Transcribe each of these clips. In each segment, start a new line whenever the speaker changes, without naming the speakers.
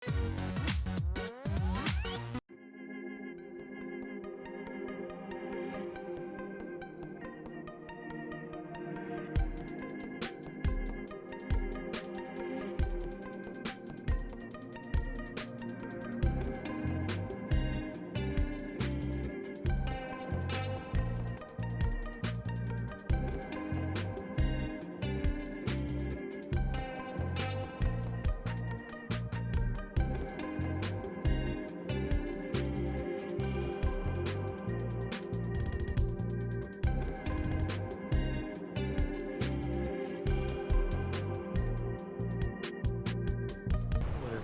What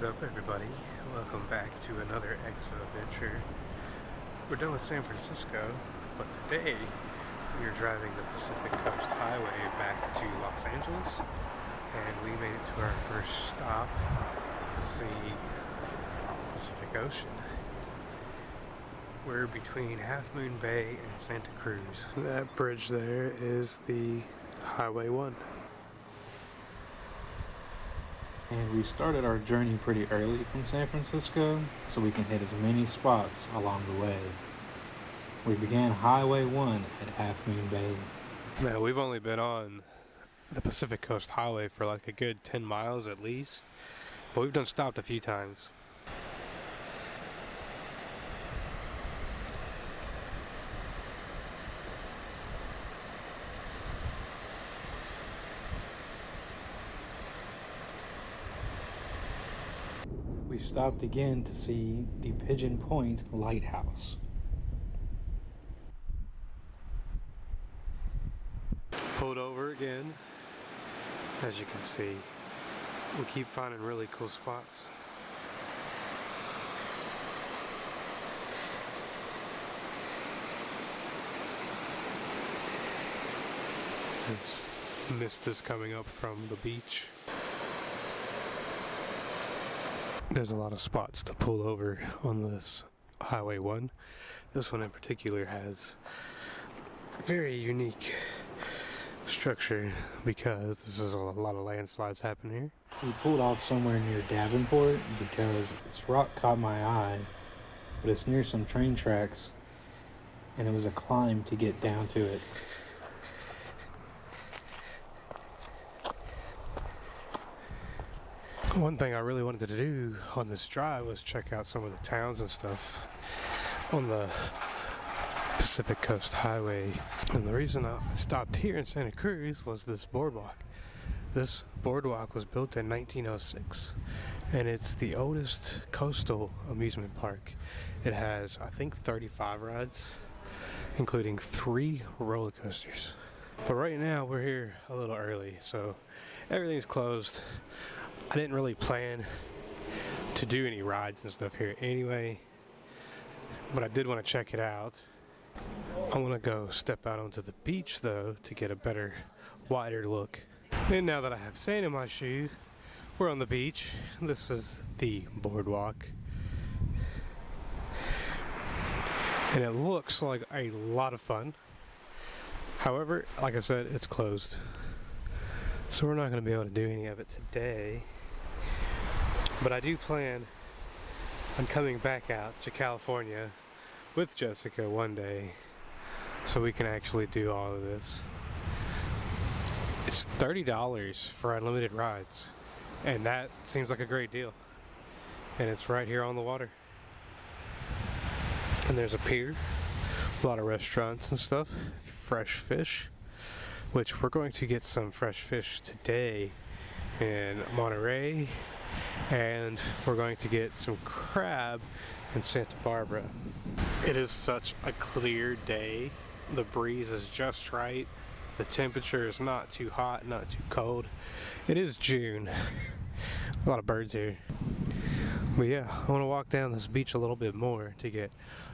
is up, everybody? Welcome back to another X-Ville adventure. We're done with San Francisco, but today we are driving the Pacific Coast Highway back to Los Angeles, and we made it to our first stop to see the Pacific Ocean. We're between Half Moon Bay and Santa Cruz. That bridge there is the Highway 1.
And we started our journey pretty early from San Francisco, so we can hit as many spots along the way. We began Highway 1 at Half Moon Bay.
Now, we've only been on the Pacific Coast Highway for like a good 10 miles at least, but we've done stopped a few times.
We stopped again to see the Pigeon Point Lighthouse.
Pulled over again. As you can see, we keep finding really cool spots. This mist is coming up from the beach. There's a lot of spots to pull over on this Highway 1. This one in particular has a very unique structure because this is a lot of landslides happen here.
We pulled off somewhere near Davenport because this rock caught my eye, but it's near some train tracks, and it was a climb to get down to it.
One thing I really wanted to do on this drive was check out some of the towns and stuff on the Pacific Coast Highway. And the reason I stopped here in Santa Cruz was this boardwalk. This boardwalk was built in 1906, and it's the oldest coastal amusement park. It has, I think, 35 rides, including 3 roller coasters. But right now we're here a little early, so everything's closed. I didn't really plan to do any rides and stuff here anyway, but I did want to check it out. I want to go step out onto the beach though to get a better, wider look. And now that I have sand in my shoes, we're on the beach. This is the boardwalk. And it looks like a lot of fun. However, like I said, it's closed. So we're not going to be able to do any of it today. But I do plan on coming back out to California with Jessica one day so we can actually do all of this. It's $30 for unlimited rides, and that seems like a great deal. And it's right here on the water. And there's a pier, a lot of restaurants and stuff, fresh fish, which we're going to get some fresh fish today in Monterey, and we're going to get some crab in Santa Barbara. It is such a clear day. The breeze is just right. The temperature is not too hot, not too cold. It is June. A lot of birds here. But yeah, I want to walk down this beach a little bit more to get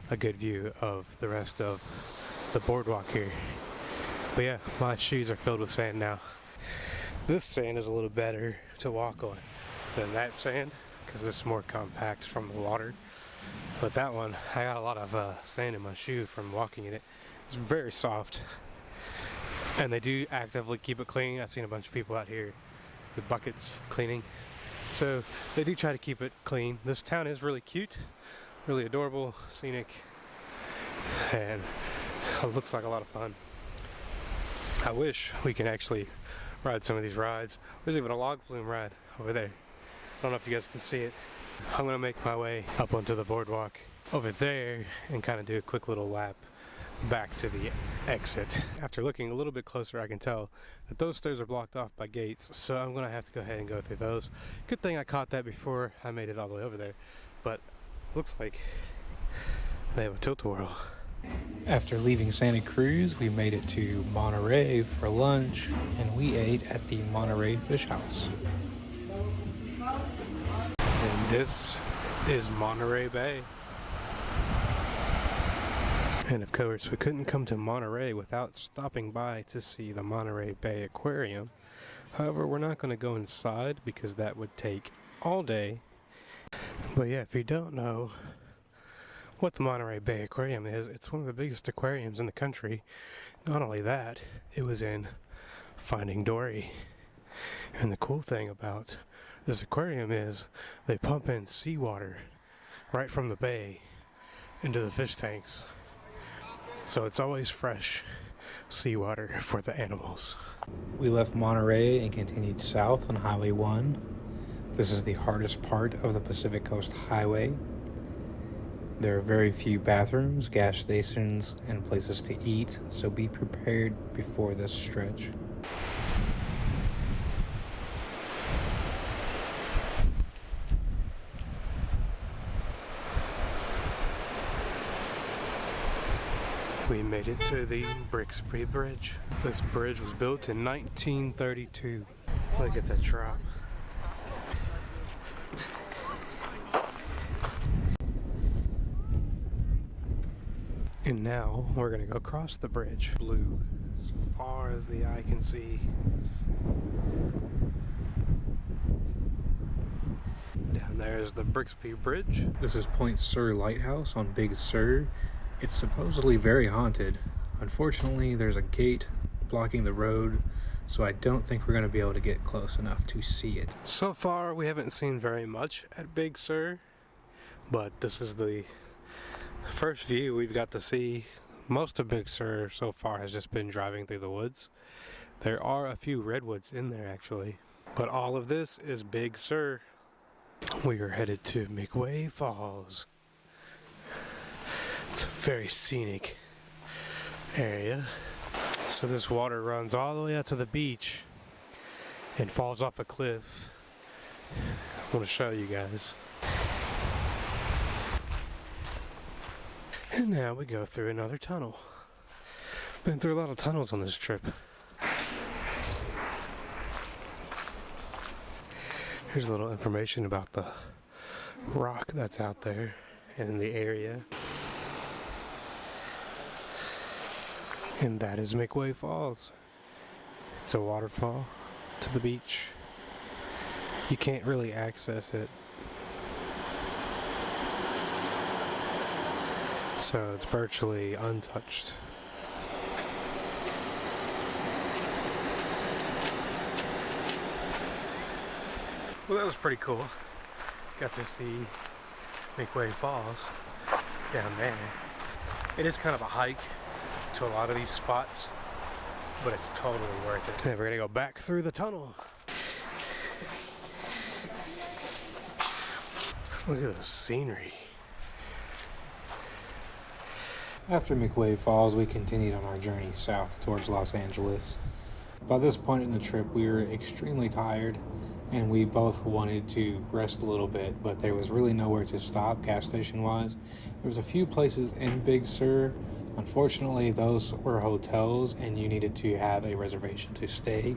a good view of the rest of the boardwalk here. But yeah, my shoes are filled with sand now. This sand is a little better to walk on than that sand because this is more compact from the water. But that one, I got a lot of sand in my shoe from walking in it. It's very soft. And they do actively keep it clean. I've seen a bunch of people out here with buckets cleaning. So they do try to keep it clean. This town is really cute, really adorable, scenic, and it looks like a lot of fun. I wish we could actually ride some of these rides. There's even a log flume ride over there. I don't know if you guys can see it. I'm gonna make my way up onto the boardwalk over there and kind of do a quick little lap back to the exit. After looking a little bit closer, I can tell that those stairs are blocked off by gates, so I'm gonna have to go ahead and go through those. Good thing I caught that before I made it all the way over there, but looks like they have a tilt-a-whirl.
After leaving Santa Cruz, we made it to Monterey for lunch, and we ate at the Monterey Fish House.
And this is Monterey Bay. And of course, we couldn't come to Monterey without stopping by to see the Monterey Bay Aquarium. However, we're not going to go inside because that would take all day. But yeah, if you don't know what the Monterey Bay Aquarium is, it's one of the biggest aquariums in the country. Not only that, it was in Finding Dory. And the cool thing about this aquarium is they pump in seawater right from the bay into the fish tanks. So it's always fresh seawater for the animals.
We left Monterey and continued south on Highway 1. This is the hardest part of the Pacific Coast Highway. There are very few bathrooms, gas stations, and places to eat, so be prepared before this stretch.
We made it to the Brixby Bridge. This bridge was built in 1932. Look at that drop. And now we're gonna go across the bridge. Blue as far as the eye can see. Down there is the Brixby Bridge.
This is Point Sur Lighthouse on Big Sur. It's supposedly very haunted. Unfortunately, there's a gate blocking the road, so I don't think we're going to be able to get close enough to see it.
So far, we haven't seen very much at Big Sur, but this is the first view we've got to see. Most of Big Sur so far has just been driving through the woods. There are a few redwoods in there actually, but all of this is Big Sur. We are headed to McWay Falls. It's a very scenic area. So this water runs all the way out to the beach and falls off a cliff. I want to show you guys. And now we go through another tunnel. Been through a lot of tunnels on this trip. Here's a little information about the rock that's out there in the area. And that is McWay Falls. It's a waterfall to the beach. You can't really access it, so it's virtually untouched. Well, that was pretty cool. Got to see McWay Falls down there. It is kind of a hike to a lot of these spots, but it's totally worth it. And we're gonna go back through the tunnel. Look at the scenery.
After McWay Falls, we continued on our journey south towards Los Angeles. By this point in the trip, we were extremely tired, and we both wanted to rest a little bit, but there was really nowhere to stop gas station wise. There was a few places in Big Sur. Unfortunately, those were hotels and you needed to have a reservation to stay.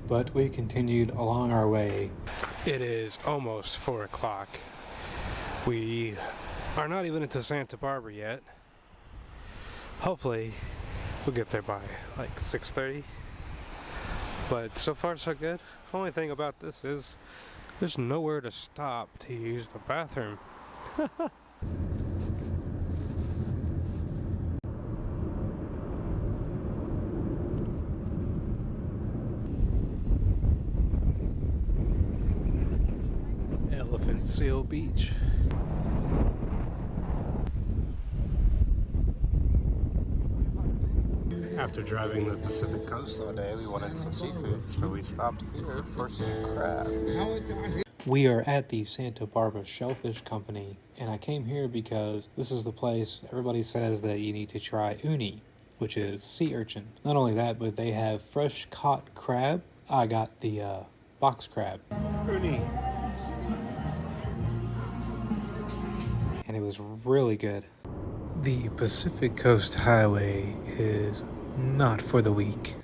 But we continued along our way.
It is almost 4 o'clock. We are not even into Santa Barbara yet. Hopefully, we'll get there by like 6:30. But so far, so good. Only thing about this is there's nowhere to stop to use the bathroom. Seal Beach. After driving the Pacific Coast all day, we wanted some seafood, so we stopped here for some crab.
We are at the Santa Barbara Shellfish Company, and I came here because this is the place everybody says that you need to try uni, which is sea urchin. Not only that, but they have fresh caught crab. I got the box crab.
Uni.
And it was really good.
The Pacific Coast Highway is not for the weak.